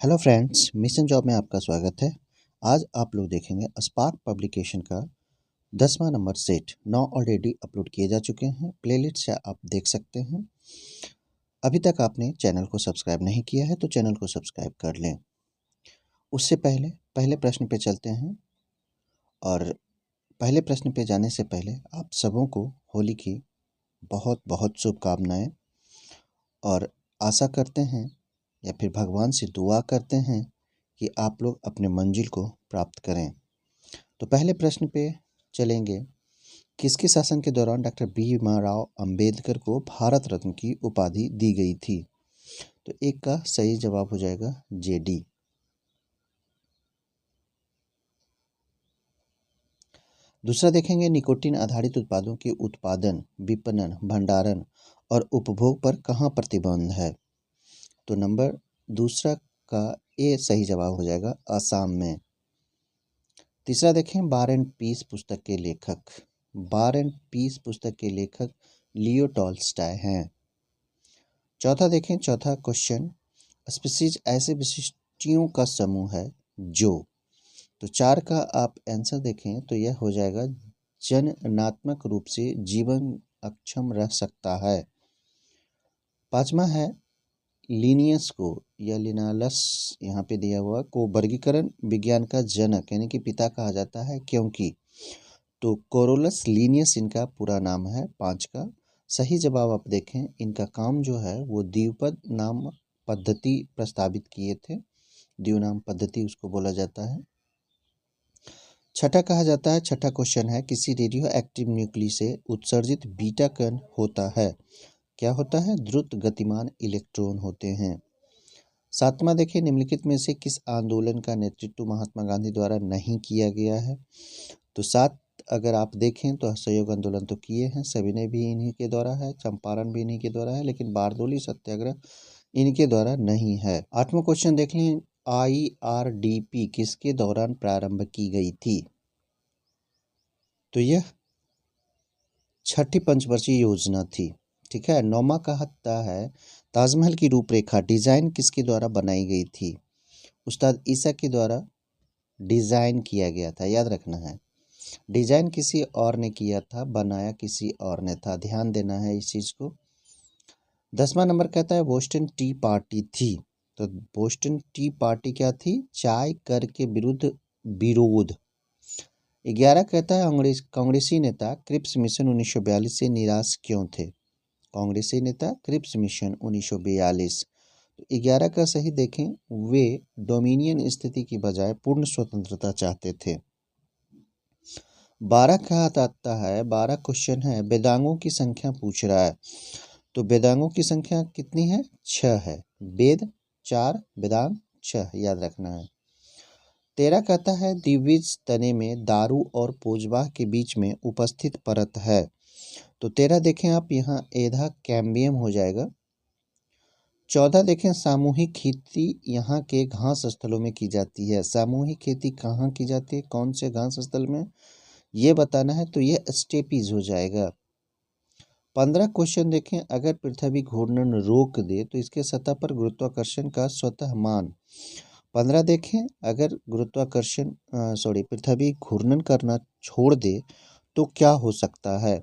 Hello friends, mission job में आपका स्वागत है। आज आप लोग देखेंगे स्पार्क पब्लिकेशन का 10वां नंबर सेट 9 ऑलरेडी अपलोड किए जा चुके हैं। प्लेलिस्ट से आप देख सकते हैं। अभी तक आपने चैनल को सब्सक्राइब नहीं किया है तो चैनल को सब्सक्राइब कर लें। उससे पहले पहले प्रश्न पे चलते हैं और पहले प्रश्न पे जाने से पहले आप सबों को होली की बहुत बहुत शुभकामनाएं और आशा करते हैं या फिर भगवान से दुआ करते हैं कि आप लोग अपने मंजिल को प्राप्त करें। तो पहले प्रश्न पे चलेंगे। किसके शासन के दौरान डॉक्टर भीमराव अंबेडकर को भारत रत्न की उपाधि दी गई थी? तो एक का सही जवाब हो जाएगा जेडी। दूसरा देखेंगे, निकोटीन आधारित उत्पादों के उत्पादन, विपणन, भंडारण और उपभोग पर कहाँ प्रतिबंध है? तो नंबर दूसरा का ए सही जवाब हो जाएगा, असम में। तीसरा देखें, वार एंड पीस पुस्तक के लेखक, वार एंड पीस पुस्तक के लेखक लियो टॉल्स्टॉय हैं। चौथा देखें, चौथा क्वेश्चन, स्पीशीज ऐसे विशिष्टियों का समूह है जो, तो 4 का आप आंसर देखें तो यह हो जाएगा जननात्मक रूप से जीवन अक्षम रह सकता है। पांचवा है, लिनियस को या लिनालस यहाँ पे दिया हुआ को वर्गीकरण विज्ञान का जनक यानी कि पिता कहा जाता है, क्योंकि, तो कोरोलस लिनियस इनका पूरा नाम है। 5 का सही जवाब आप देखें, इनका काम जो है वो द्विपद नाम पद्धति प्रस्तावित किए थे। द्विनाम पद्धति उसको बोला जाता है। छठा कहा जाता है, छठा क्वेश्चन है, किसी रेडियो एक्टिव न्यूक्ली से उत्सर्जित बीटा कण होता है, क्या होता है? द्रुत गतिमान इलेक्ट्रॉन होते हैं। सातवां देखिए, निम्नलिखित में से किस आंदोलन का नेतृत्व महात्मा गांधी द्वारा नहीं किया गया है? तो 7 अगर आप देखें तो असहयोग आंदोलन तो किए हैं, सविनय भी इन्हीं के द्वारा है, चंपारण भी इन्हीं के द्वारा है, लेकिन बारदोली सत्याग्रह इनके द्वारा नहीं है। 8वां क्वेश्चन देख लें, IRDP किसके दौरान प्रारंभ की गई थी? तो यह छठी पंचवर्षीय योजना थी। ठीक है। 9वां कहता है, ताजमहल की रूपरेखा डिजाइन किसके द्वारा बनाई गई थी? उस्ताद ईसा के द्वारा डिजाइन किया गया था, याद रखना है। डिजाइन किसी और ने किया था, बनाया किसी और ने था, ध्यान देना है इस चीज को। 10वां नंबर कहता है, बोस्टन टी पार्टी थी, तो बोस्टन टी पार्टी क्या थी? चाय कर के विरुद्ध विरोध। 11 कहता है, कांग्रेसी नेता क्रिप्स मिशन 1942 से निराश क्यों थे? कांग्रेसी नेता क्रिप्स मिशन 1942। 11 का सही देखें, वे डोमिनियन स्थिति की बजाय पूर्ण स्वतंत्रता चाहते थे। 12 कहा जाता है, 12 क्वेश्चन है, वेदांगों की संख्या पूछ रहा है, तो वेदांगों की संख्या कितनी है? 6 है। वेद 4, वेदांग 6, याद रखना है। 13 कहता है, द्विबीज तने में दारू और पोजवाह के बीच में उपस्थित परत है, तो 13 देखें आप, यहाँ एधा कैम्बियम हो जाएगा। 14 देखें, सामूहिक खेती यहाँ के घास स्थलों में की जाती है, सामूहिक खेती कहाँ की जाती है, कौन से घास स्थल में, ये बताना है, तो ये स्टेपीज हो जाएगा। 15 क्वेश्चन देखें, अगर पृथ्वी घूर्णन रोक दे तो इसके सतह पर गुरुत्वाकर्षण का स्वतः मान। 15 देखें, अगर पृथ्वी घूर्णन करना छोड़ दे तो क्या हो सकता है?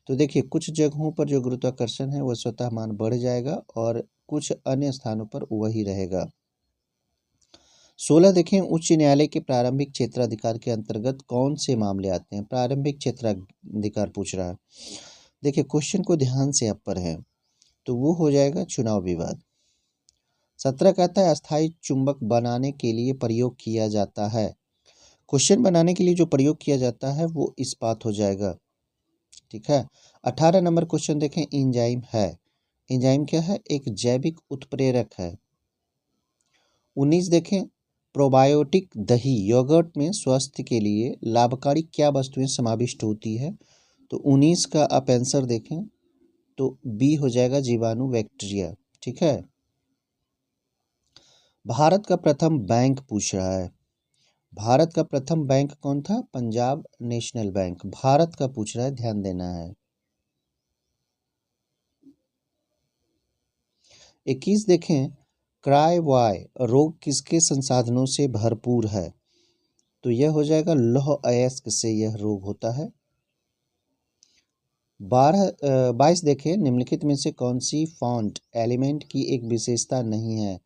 तो देखिए, कुछ जगहों पर जो गुरुत्वाकर्षण है वह स्वतः मान बढ़ जाएगा और कुछ अन्य स्थानों पर वही रहेगा। 16 देखें, उच्च न्यायालय के प्रारंभिक क्षेत्राधिकार के अंतर्गत कौन से मामले आते हैं? प्रारंभिक क्षेत्राधिकार पूछ रहा है। देखिए, क्वेश्चन को ध्यान से आप पढ़ें, तो वो हो जाएगा चुनाव विवाद। 17 कहता है, अस्थायी चुंबक बनाने के लिए प्रयोग किया जाता है, क्वेश्चन बनाने के लिए जो प्रयोग किया जाता है वो इस्पात हो जाएगा। ठीक है। 18 नंबर क्वेश्चन देखें, एंजाइम है, एंजाइम क्या है? एक जैविक उत्प्रेरक है। 19 देखें, प्रोबायोटिक दही योगर्ट में स्वास्थ्य के लिए लाभकारी क्या वस्तुएं समाविष्ट होती है? तो 19 का आप आंसर देखें तो बी हो जाएगा, जीवाणु बैक्टीरिया। ठीक है। भारत का प्रथम बैंक पूछ रहा है, भारत का प्रथम बैंक कौन था? पंजाब नेशनल बैंक, भारत का पूछ रहा है, ध्यान देना है। 21 देखें, क्राई वाई रोग किसके संसाधनों से भरपूर है? तो यह हो जाएगा लौह अयस्क से यह रोग होता है। 22 देखें, निम्नलिखित में से कौन सी फॉन्ट एलिमेंट की एक विशेषता नहीं है?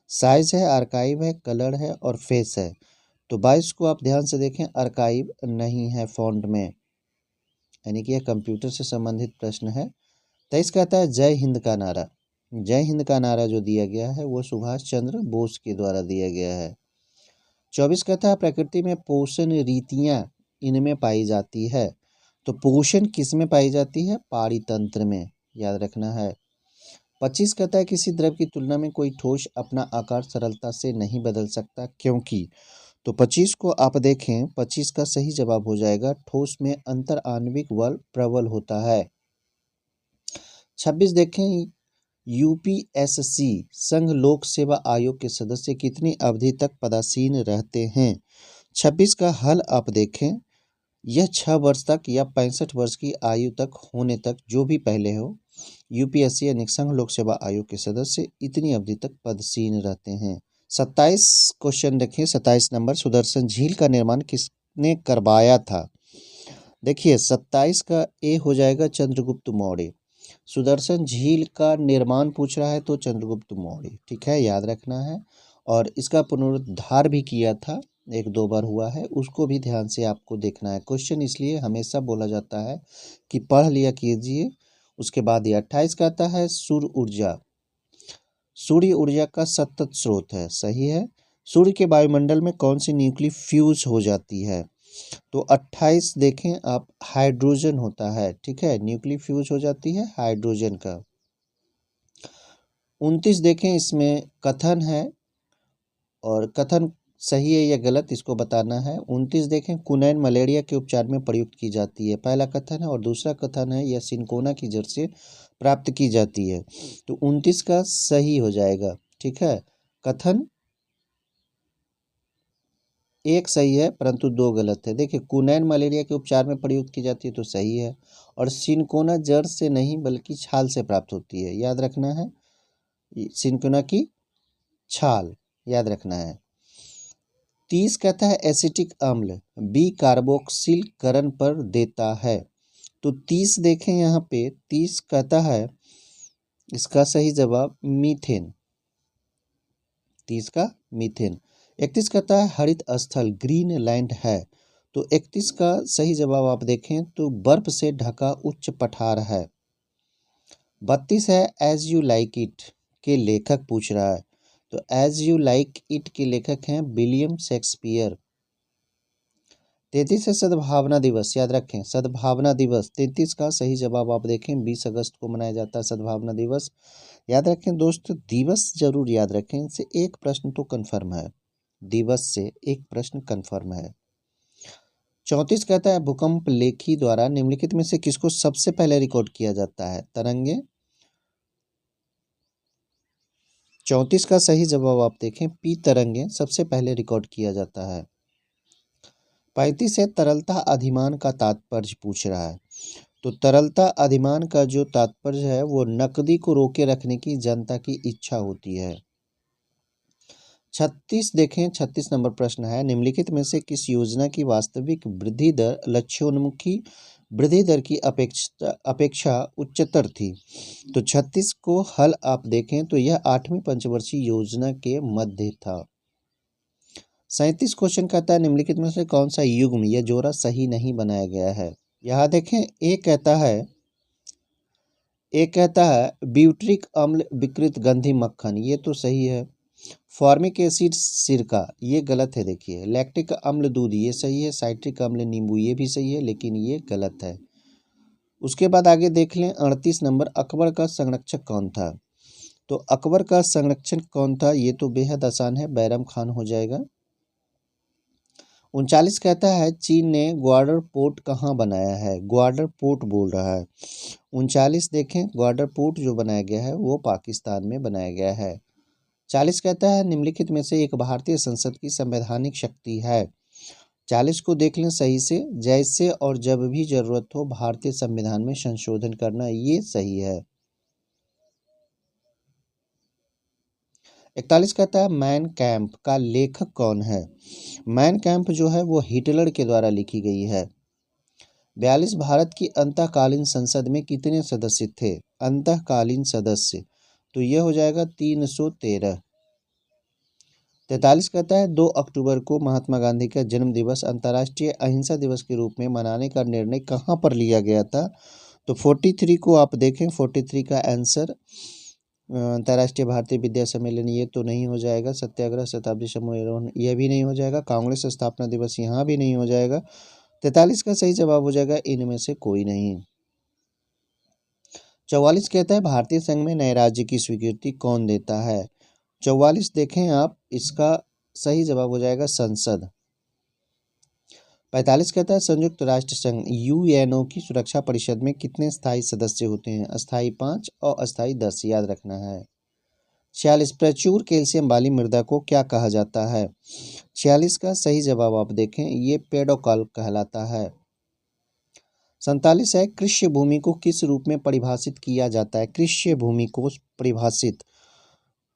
साइज है, आर्काइव है, कलर है और फेस है। तो 22 को आप ध्यान से देखें, आर्काइव नहीं है फॉन्ट में, यानी कि यह कंप्यूटर से संबंधित प्रश्न है। 23 कहता है जय हिंद का नारा। जय हिंद का नारा जो दिया गया है वो सुभाष चंद्र बोस के द्वारा दिया गया है। 24 कहता है प्रकृति में पोषण रीतियां इनमें पाई जाती है। तो पोषण किस में पाई जाती है? पारितंत्र में, याद रखना है। 25 कहता है किसी द्रव की तुलना में कोई ठोस अपना आकार सरलता से नहीं बदल सकता, क्योंकि। तो 25 को आप देखें, 25 का सही जवाब हो जाएगा ठोस में अंतर आणविक बल प्रबल होता है। 26 देखें, यूपीएससी संघ लोक सेवा आयोग के सदस्य कितनी अवधि तक पदासीन रहते हैं? 26 का हल आप देखें, यह 6 वर्ष तक या 65 वर्ष की आयु तक होने तक, जो भी पहले हो, यूपीएससी यानी संघ लोक सेवा आयोग के सदस्य इतनी अवधि तक पदसीन रहते हैं। 27 क्वेश्चन देखें, 27 नंबर, सुदर्शन झील का निर्माण किसने करवाया था? देखिए 27 का ए हो जाएगा चंद्रगुप्त मौर्य। सुदर्शन झील का निर्माण पूछ रहा है तो चंद्रगुप्त मौर्य, ठीक है, याद रखना है। और इसका पुनरुद्धार भी किया था, 1-2 बार हुआ है, उसको भी ध्यान से आपको देखना है। क्वेश्चन इसलिए हमेशा बोला जाता है कि पढ़ लिया कीजिए। उसके बाद ये 28 का आता है सूर्य ऊर्जा। सूर्य ऊर्जा का सतत स्रोत है, सही है। सूर्य के वायुमंडल में कौन सी न्यूक्लियर फ्यूज हो जाती है? तो 28 देखें आप, हाइड्रोजन होता है, ठीक है, न्यूक्लियर फ्यूज हो जाती है हाइड्रोजन का। 29 देखें, इसमें कथन है और कथन सही है या गलत इसको बताना है। 29 देखें, क्विनैन मलेरिया के उपचार में प्रयुक्त की जाती है, पहला कथन है। और दूसरा कथन है यह सिनकोना की जड़ से प्राप्त की जाती है। तो 29 का सही हो जाएगा, ठीक है। कथन एक सही है परंतु 2 गलत है। देखिए क्विनैन मलेरिया के उपचार में प्रयुक्त की जाती है तो सही है, और सिनकोना जड़ से नहीं बल्कि छाल से प्राप्त होती है, याद रखना है, सिनकोना की छाल, याद रखना है। 30 कहता है एसिटिक अम्ल बी कार्बोक्सिल करण पर देता है। तो 30 देखें यहाँ पे, 30 कहता है इसका सही जवाब मीथेन, 30 का मीथेन। 31 कहता है हरित स्थल ग्रीनलैंड है। तो 31 का सही जवाब आप देखें तो बर्फ से ढका उच्च पठार है। 32 है एज यू लाइक इट के लेखक पूछ रहा है। तो एज यू लाइक इट के लेखक हैं विलियम शेक्सपियर। 33 है सद्भावना दिवस, याद रखें सद्भावना दिवस। 33 का सही जवाब आप देखें 20 अगस्त को मनाया जाता है सद्भावना दिवस, याद रखें दोस्त, दिवस जरूर याद रखें, इनसे एक प्रश्न तो कन्फर्म है, दिवस से एक प्रश्न कन्फर्म है। 34 कहता है भूकंप लेखी द्वारा निम्नलिखित में से किसको सबसे पहले रिकॉर्ड किया जाता है? तरंगे। 34 का सही जवाब आप देखें पी तरंगे सबसे पहले रिकॉर्ड किया जाता है। 35 है तरलता अधिमान का तात्पर्य पूछ रहा है। तो तरलता अधिमान का जो तात्पर्य है वो नकदी को रोके रखने की जनता की इच्छा होती है। 36 देखें, 36 नंबर प्रश्न है निम्नलिखित में से किस योजना की वास्तविक वृद्धि दर लक्ष्योन्मुखी वृद्धि दर की अपेक्षा उच्चतर थी? तो 36 को हल आप देखें तो यह 8वीं पंचवर्षीय योजना के मध्य था। 37 क्वेश्चन कहता है निम्नलिखित में से कौन सा युग्म या जोड़ा सही नहीं बनाया गया है? यहाँ देखें एक कहता है ब्यूट्रिक अम्ल विकृत गंधी मक्खन, ये तो सही है। फॉर्मिक एसिड सिरका, ये गलत है। देखिए लैक्टिक अम्ल दूध, ये सही है। साइट्रिक अम्ल नींबू, ये भी सही है, लेकिन ये गलत है। उसके बाद आगे देख लें 38 नंबर, अकबर का संरक्षक कौन था? तो अकबर का संरक्षक कौन था ये तो बेहद आसान है, बैरम खान हो जाएगा। 39 कहता है चीन ने ग्वाडर पोर्ट कहाँ बनाया है? ग्वाडर पोर्ट बोल रहा है। 39 देखें, ग्वाडर पोर्ट जो बनाया गया है वो पाकिस्तान में बनाया गया है। 40 कहता है निम्नलिखित में से एक भारतीय संसद की संवैधानिक शक्ति है। 40 को देख लें सही से, जैसे और जब भी जरूरत हो भारतीय संविधान में संशोधन करना, ये सही है। 41 कहता है मैन कैम्प का लेखक कौन है। मैन कैम्प जो है वो हिटलर के द्वारा लिखी गई है। 42 भारत की अंतःकालीन संसद में कितने सदस्य थे। अंतःकालीन सदस्य तो यह हो जाएगा 313। 43 कहता है 2 अक्टूबर को महात्मा गांधी का जन्म दिवस अंतर्राष्ट्रीय अहिंसा दिवस के रूप में मनाने का निर्णय कहाँ पर लिया गया था। तो 43 को आप देखें, 43 का आंसर अंतर्राष्ट्रीय भारतीय विद्या सम्मेलन ये तो नहीं हो जाएगा। सत्याग्रह शताब्दी सम्मेलन यह भी नहीं हो जाएगा। कांग्रेस स्थापना दिवस यहाँ भी नहीं हो जाएगा। 43 का सही जवाब हो जाएगा इनमें से कोई नहीं। 44 कहता है भारतीय संघ में नए राज्य की स्वीकृति कौन देता है। 44 देखें आप, इसका सही जवाब हो जाएगा संसद। 45 कहता है संयुक्त राष्ट्र संघ यूएनओ की सुरक्षा परिषद में कितने स्थायी सदस्य होते हैं। अस्थायी 5 और अस्थायी 10 याद रखना है। 46 प्रचुर कैल्शियम वाली मृदा को क्या कहा जाता है। 46 का सही जवाब आप देखें, ये पेडोकाल्क कहलाता है। 47 है कृषि भूमि को किस रूप में परिभाषित किया जाता है। कृषि भूमि को परिभाषित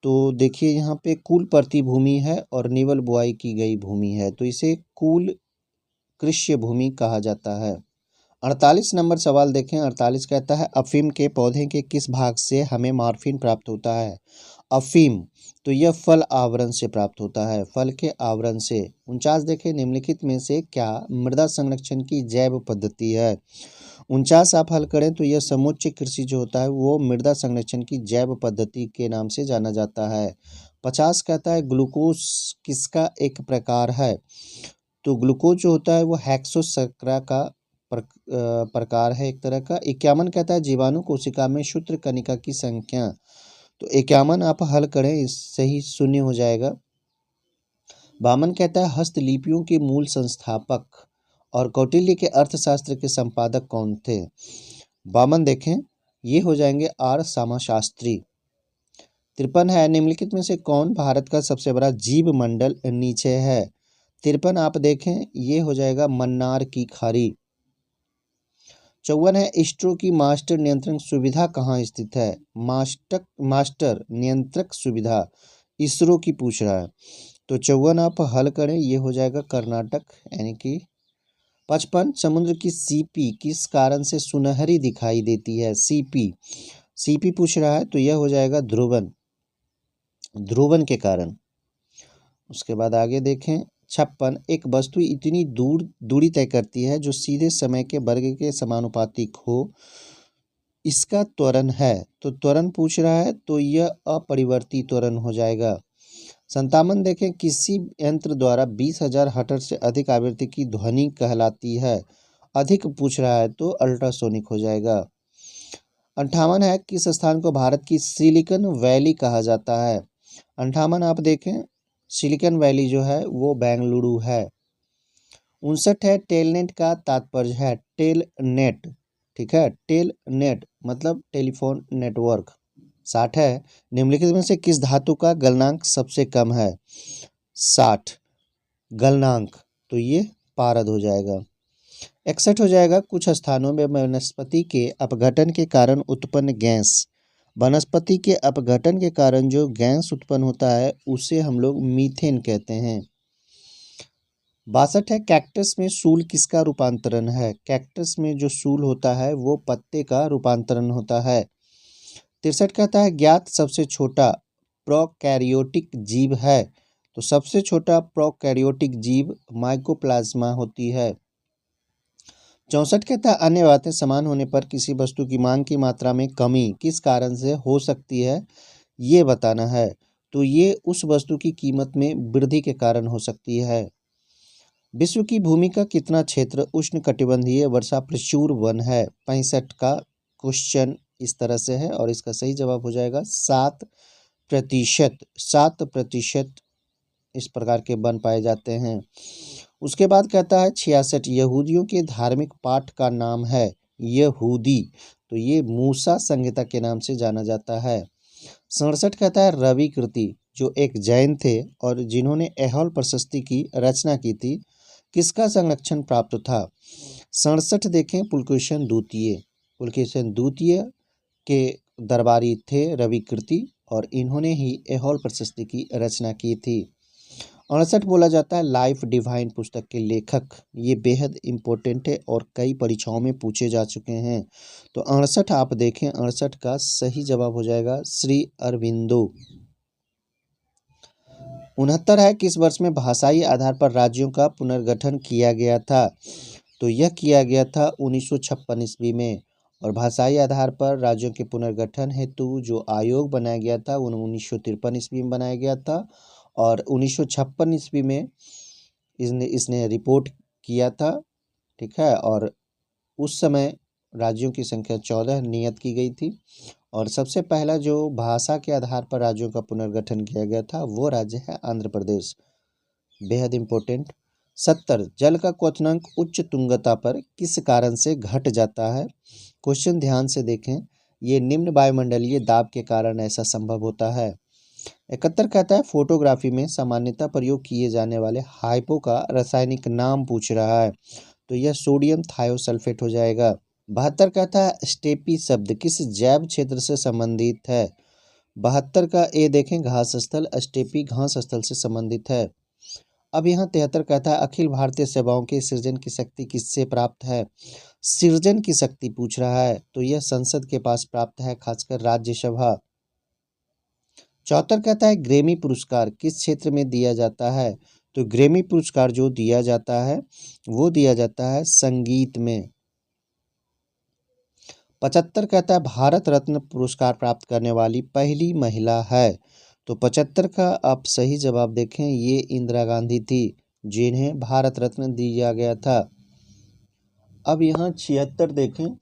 तो देखिए यहाँ पे कुल प्रति भूमि है और निवल बुआई की गई भूमि है, तो इसे कुल कृषि भूमि कहा जाता है। 48 नंबर सवाल देखें। 48 कहता है अफीम के पौधे के किस भाग से हमें मॉर्फिन प्राप्त होता है। अफीम तो यह फल आवरण से प्राप्त होता है, फल के आवरण से। 49 देखें निम्नलिखित में से क्या मृदा संरक्षण की जैव पद्धति है। 49 आप हल करें तो यह समुच्चय कृषि जो होता है वो मृदा संरक्षण की जैव पद्धति के नाम से जाना जाता है। 50 कहता है ग्लूकोज किसका एक प्रकार है। तो ग्लूकोज जो होता है वो हेक्सोशर्करा का प्रकार है एक तरह का। 51 कहता है जीवाणु कोशिका में सूत्र कणिका की संख्या। तो 51 आप हल करें, इस सही शून्य हो जाएगा। 52 कहता है हस्तलिपियों के मूल संस्थापक और कौटिल्य के अर्थशास्त्र के संपादक कौन थे। 52 देखें, ये हो जाएंगे आर सामाशास्त्री। 53 है निम्नलिखित में से कौन भारत का सबसे बड़ा जीव मंडल नीचे है। 53 आप देखें, ये हो जाएगा मन्नार की खाड़ी। 54 है इसरो की मास्टर नियंत्रण सुविधा कहाँ स्थित है। मास्टर नियंत्रक सुविधा इसरो की पूछ रहा है, तो 54 आप हल करें, ये हो जाएगा कर्नाटक यानी कि। 55 समुद्र की सीपी किस कारण से सुनहरी दिखाई देती है। सीपी पूछ रहा है, तो यह हो जाएगा ध्रुवन के कारण। उसके बाद आगे देखें। 56 एक वस्तु इतनी दूरी तय करती है जो सीधे समय के वर्ग के समानुपातिक हो, इसका त्वरण है। तो त्वरण पूछ रहा है, तो यह अपरिवर्ती त्वरण हो जाएगा। 57 देखें किसी यंत्र द्वारा 20,000 हर्ट्ज से अधिक आवृत्ति की ध्वनि कहलाती है। अधिक पूछ रहा है तो अल्ट्रासोनिक हो जाएगा। 58 है किस स्थान को भारत की सिलिकॉन वैली कहा जाता है। 58 आप देखें, सिलिकॉन वैली जो है वो बेंगलुरु है। 59 है टेलनेट का तात्पर्य है टेलनेट, ठीक है, टेलनेट मतलब टेलीफोन नेटवर्क। 60 है निम्नलिखित में से किस धातु का गलनांक सबसे कम है। 60 गलनांक तो ये पारद हो जाएगा। 61 हो जाएगा कुछ स्थानों में वनस्पति के अपघटन के कारण उत्पन्न गैस, वनस्पति के अपघटन के कारण जो गैस उत्पन्न होता है उसे हम लोग मीथेन कहते हैं। 62 है कैक्टस में सूल किसका रूपांतरण है। कैक्टस में जो सूल होता है वो पत्ते का रूपांतरण होता है। 63 कहता है ज्ञात सबसे छोटा प्रोकैरियोटिक जीव है। तो सबसे छोटा प्रोकैरियोटिक जीव माइकोप्लाज्मा होती है। 64 कहता है अन्य बातें समान होने पर किसी वस्तु की मांग की मात्रा में कमी किस कारण से हो सकती है, ये बताना है। तो ये उस वस्तु की कीमत में वृद्धि के कारण हो सकती है। विश्व की भूमि का कितना क्षेत्र उष्णकटिबंधीय वर्षा प्रचुर वन है। 65 का क्वेश्चन इस तरह से है और इसका सही जवाब हो जाएगा 7%। 7% इस प्रकार के वन पाए जाते हैं। उसके बाद कहता है 66 यहूदियों के धार्मिक पाठ का नाम है यहूदी, तो ये मूसा संहिता के नाम से जाना जाता है। 67 कहता है रवि कृति जो एक जैन थे और जिन्होंने ऐहोल प्रशस्ति की रचना की थी, किसका संरक्षण प्राप्त था। 67 देखें पुलकेशिन द्वितीय के दरबारी थे रवि कृति, और इन्होंने ही ऐहोल प्रशस्ति की रचना की थी। 68 बोला जाता है लाइफ डिवाइन पुस्तक के लेखक। ये बेहद इम्पोर्टेंट है और कई परीक्षाओं में पूछे जा चुके हैं। तो 68 आप देखें, 68 का सही जवाब हो जाएगा श्री अरविंदो। 69 है किस वर्ष में भाषाई आधार पर राज्यों का पुनर्गठन किया गया था? तो यह किया गया था 1956 ईस्वी में। और भाषाई आधार पर राज्यों के पुनर्गठन हेतु जो आयोग बनाया गया था वो 1953 ईस्वी में बनाया गया था। और 1956 ईस्वी में इसने रिपोर्ट किया था। ठीक है, और उस समय राज्यों की संख्या 14 नियत की गई थी। और सबसे पहला जो भाषा के आधार पर राज्यों का पुनर्गठन किया गया था वो राज्य है आंध्र प्रदेश। बेहद इम्पोर्टेंट। 70 जल का क्वथनांक उच्च तुंगता पर किस कारण से घट जाता है? क्वेश्चन ध्यान से देखें। ये निम्न वायुमंडलीय दाब के कारण ऐसा संभव होता है। 71 कहता है फोटोग्राफी में सामान्यतः प्रयोग किए जाने वाले हाइपो का रासायनिक नाम पूछ रहा है। तो यह सोडियम थायोसल्फेट हो जाएगा। 72 कहता है स्टेपी शब्द किस जैव क्षेत्र से संबंधित है? 72 का ए देखें घास स्थल, स्टेपी घास स्थल से संबंधित है। अब यहाँ 73 कहता है अखिल भारतीय सेवाओं के सृजन की शक्ति किससे प्राप्त है? सृजन की शक्ति पूछ रहा है, तो यह संसद के पास प्राप्त है, खासकर राज्यसभा। 74 कहता है ग्रेमी पुरस्कार किस क्षेत्र में दिया जाता है? तो ग्रेमी पुरस्कार जो दिया जाता है वो दिया जाता है संगीत में। 75 कहता है भारत रत्न पुरस्कार प्राप्त करने वाली पहली महिला है। तो 75 का आप सही जवाब देखें, ये इंदिरा गांधी थी जिन्हें भारत रत्न दिया गया था। अब यहाँ 76 देखें।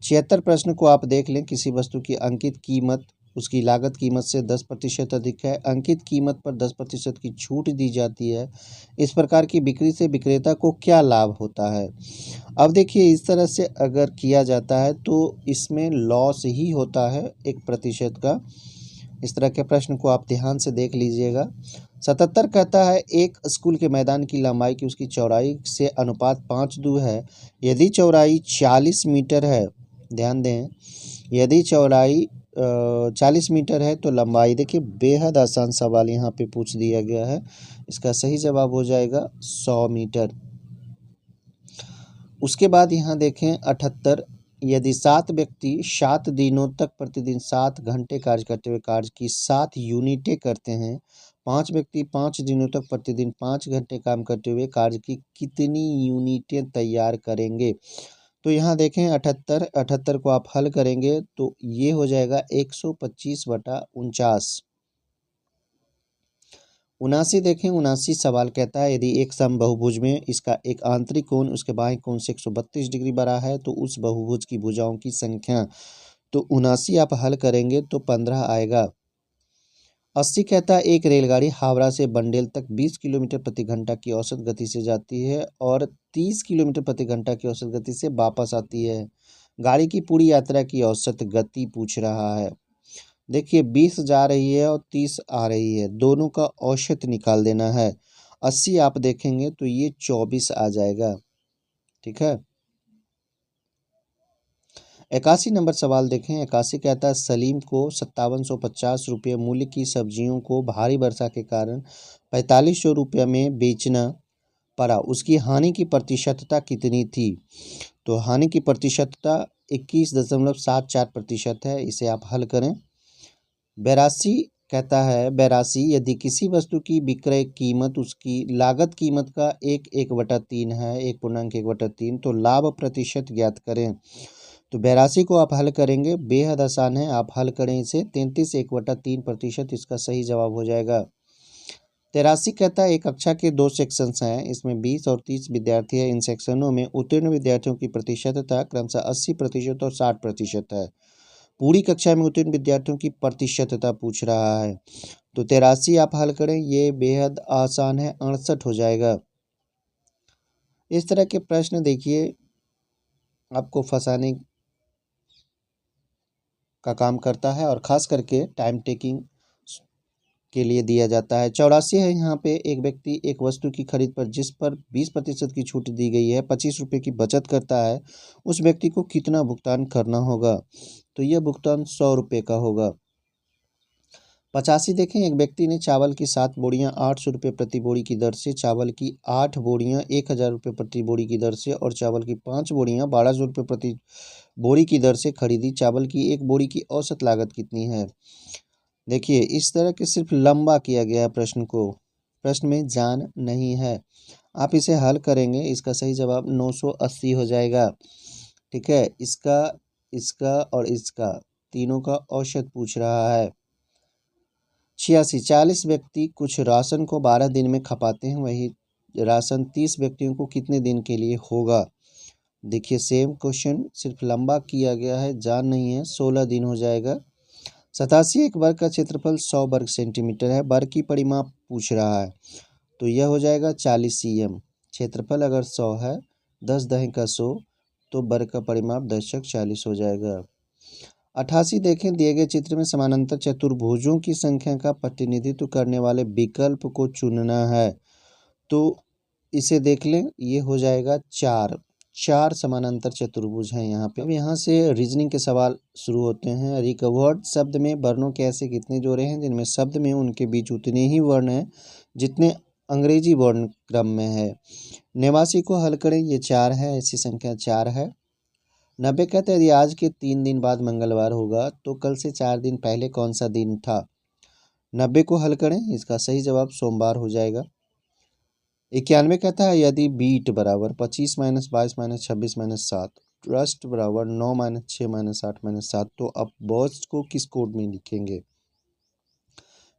76 प्रश्न को आप देख लें। किसी वस्तु की अंकित कीमत उसकी लागत कीमत से 10% अधिक है, अंकित कीमत पर 10% की छूट दी जाती है। इस प्रकार की बिक्री से विक्रेता को क्या लाभ होता है? अब देखिए, इस तरह से अगर किया जाता है तो इसमें लॉस ही होता है 1% का। इस तरह के प्रश्न को आप ध्यान से देख लीजिएगा। 77 कहता है एक स्कूल के मैदान की लंबाई की उसकी चौड़ाई से अनुपात 5:2 है। यदि चौड़ाई 40 मीटर है, ध्यान दें, यदि चौड़ाई 40 मीटर है तो लंबाई, देखिए बेहद आसान सवाल यहाँ पे पूछ दिया गया है। इसका सही जवाब हो जाएगा 100 मीटर। उसके बाद यहाँ देखें 78, यदि 7 व्यक्ति 7 दिनों तक प्रतिदिन 7 घंटे कार्य करते हुए कार्य की 7 यूनिटें करते हैं, 5 व्यक्ति 5 दिनों तक प्रतिदिन 5 घंटे काम करते हुए कार्य की कितनी यूनिटें तैयार करेंगे? तो यहाँ देखें 78 को आप हल करेंगे तो ये हो जाएगा 125/49। 79 देखें। 79 सवाल कहता है यदि एक समबहुभुज में इसका एक आंतरिक कोण उसके बाह्य कोण से 132 डिग्री बड़ा है तो उस बहुभुज की भुजाओं की संख्या। तो 79 आप हल करेंगे तो 15 आएगा। 80 कहता है एक रेलगाड़ी हावड़ा से बंडेल तक 20 किलोमीटर प्रति घंटा की औसत गति से जाती है और 30 किलोमीटर प्रति घंटा की औसत गति से वापस आती है। गाड़ी की पूरी यात्रा की औसत गति पूछ रहा है। देखिए 20 जा रही है और 30 आ रही है, दोनों का औसत निकाल देना है। 80 आप देखेंगे तो ये 24 आ जाएगा। ठीक है। 81 नंबर सवाल देखें। 81 कहता है सलीम को 5750 रुपये मूल्य की सब्जियों को भारी वर्षा के कारण 4500 रुपये में बेचना पड़ा, उसकी हानि की प्रतिशतता कितनी थी? तो हानि की प्रतिशतता 21.74% है। इसे आप हल करें। 82 कहता है 82 यदि किसी वस्तु की विक्रय कीमत उसकी लागत कीमत का 1/3 है, 1.1/3, तो लाभ प्रतिशत ज्ञात करें। तो 82 को आप हल करेंगे, बेहद आसान है, आप हल करें इसे। 33 1/3%, इसका सही जवाब हो जाएगा। 83 कहता है एक कक्षा के 2 सेक्शंस हैं, इसमें 20 और 30 विद्यार्थी हैं। इन सेक्शनों में उत्तीर्ण विद्यार्थियों की प्रतिशतता क्रमशः 80% और 60% है। पूरी कक्षा में उत्तीर्ण विद्यार्थियों की प्रतिशतता पूछ रहा है। तो 83 आप हल करें, ये बेहद आसान है, 68 हो जाएगा। इस तरह के प्रश्न देखिए आपको फंसाने का काम करता है और ख़ास करके टाइम टेकिंग के लिए दिया जाता है। 84 है यहाँ पे, एक व्यक्ति एक वस्तु की खरीद पर जिस पर 20% की छूट दी गई है 25 रुपये की बचत करता है, उस व्यक्ति को कितना भुगतान करना होगा? तो यह भुगतान 100 रुपये का होगा। 85 देखें, एक व्यक्ति ने चावल की 7 बोरियां 800 रुपये प्रति बोरी की दर से, चावल की 8 बोरियां 1000 रुपये प्रति बोरी की दर से और चावल की 5 बोरियां 1200 रुपये प्रति बोरी की दर से खरीदी। चावल की एक बोरी की औसत लागत कितनी है? देखिए, इस तरह के सिर्फ लंबा किया गया है प्रश्न को, प्रश्न में जान नहीं है। आप इसे हल करेंगे, इसका सही जवाब 980 हो जाएगा। ठीक है, इसका और इसका तीनों का औसत पूछ रहा है। 86, 40 व्यक्ति कुछ राशन को 12 दिन में खपाते हैं, वही राशन 30 व्यक्तियों को कितने दिन के लिए होगा? देखिए, सेम क्वेश्चन सिर्फ लंबा किया गया है, जान नहीं है, 16 दिन हो जाएगा। 87, एक वर्ग का क्षेत्रफल 100 वर्ग सेंटीमीटर है, वर्ग की परिमाप पूछ रहा है, तो यह हो जाएगा 40 cm। क्षेत्रफल अगर 100 है, 10 दहें का 100, तो वर्ग का परिमाप 10×40 हो जाएगा। 88 देखें, दिए गए चित्र में समानांतर चतुर्भुजों की संख्या का प्रतिनिधित्व करने वाले विकल्प को चुनना है, तो इसे देख लें, ये हो जाएगा 4 समानांतर चतुर्भुज हैं यहाँ पे। अब यहाँ से रीजनिंग के सवाल शुरू होते हैं। रिकवर्ड शब्द में वर्णों के ऐसे कितने जोड़े हैं जिनमें शब्द में उनके बीच उतने ही वर्ण हैं जितने अंग्रेजी वर्ण क्रम में है? 89 को हल करें, ये 4 है, ऐसी संख्या 4 है। 90 कहते हैं, यदि आज के 3 दिन बाद मंगलवार होगा तो कल से 4 दिन पहले कौन सा दिन था? 90 को हल करें, इसका सही जवाब सोमवार हो जाएगा। 91 कहता है, यदि बीट बराबर 25 - 22 - 26 - 7, ट्रस्ट बराबर 9 - 6 - 8 - 7, तो आप बॉस को किस कोड में लिखेंगे?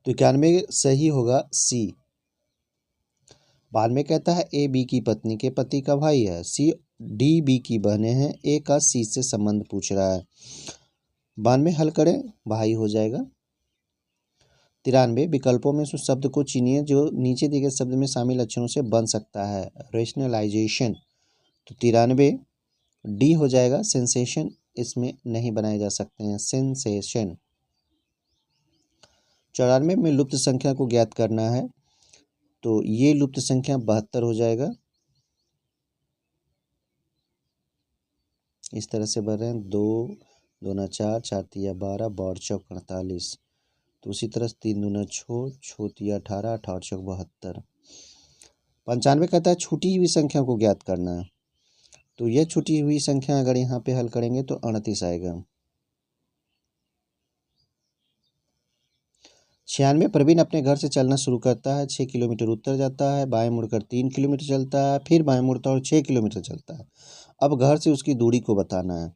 तो 91 सही होगा सी। 92 कहता है, ए बी की पत्नी के पति का भाई है, सी डी बी की बहनें हैं, ए का सी से संबंध पूछ रहा है। 92 हल करें, भाई हो जाएगा। 93 विकल्पों में से शब्द को चुनिए जो नीचे दिए गए शब्द में शामिल अक्षरों से बन सकता है। रेशनलाइजेशन, तो 93 डी हो जाएगा। सेंसेशन, इसमें नहीं बनाए जा सकते हैं, सेंसेशन। 94 में लुप्त संख्या को ज्ञात करना है, तो ये लुप्त संख्या 72 हो जाएगा। इस तरह से बन रहे हैं, 2 दूना 4, 4 तिया 12, 12 चौक 48, तो उसी तरह 3 दूना 6, 6 तिया 18, 18 चौक 72। 95 कहता है, छूटी हुई संख्या को ज्ञात करना है, तो यह छूटी हुई संख्या अगर यहाँ पे हल करेंगे तो 38 आएगा। 96 प्रवीण अपने घर से चलना शुरू करता है, 6 किलोमीटर उत्तर जाता है, बाएं मुड़कर 3 किलोमीटर चलता है, फिर बाएं मुड़ता है और 6 किलोमीटर चलता है। अब घर से उसकी दूरी को बताना है।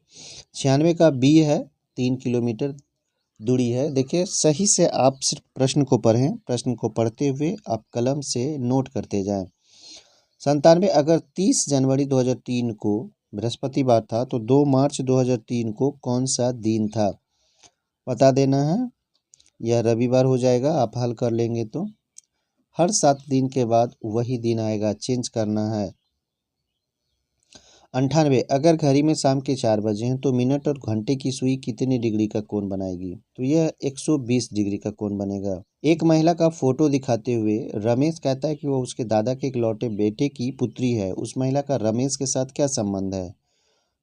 96 का बी है, 3 किलोमीटर दूरी है। देखिए, सही से आप सिर्फ प्रश्न को पढ़ें, प्रश्न को पढ़ते हुए आप कलम से नोट करते जाएं। 97, अगर 30 जनवरी 2003 को बृहस्पतिवार था तो 2 मार्च 2003 को कौन सा दिन था? बता देना है। यह रविवार हो जाएगा, आप हल कर लेंगे तो। हर 7 दिन के बाद वही दिन आएगा, चेंज करना है। 98, अगर घड़ी में शाम के 4 बजे हैं तो मिनट और घंटे की सुई कितने डिग्री का कोण बनाएगी? तो यह 120 डिग्री का कोण बनेगा। एक महिला का फोटो दिखाते हुए रमेश कहता है कि वह उसके दादा के इकलौते बेटे की पुत्री है। उस महिला का रमेश के साथ क्या संबंध है?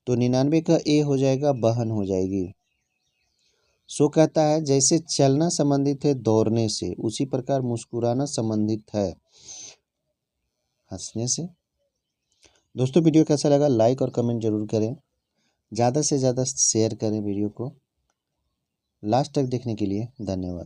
तो 99 का ए हो जाएगा, बहन हो जाएगी। 100 कहता है, जैसे चलना संबंधित है दौड़ने से, उसी प्रकार मुस्कुराना संबंधित है हंसने से। दोस्तों, वीडियो कैसा लगा लाइक और कमेंट जरूर करें, ज़्यादा से ज़्यादा शेयर करें वीडियो को। लास्ट तक देखने के लिए धन्यवाद।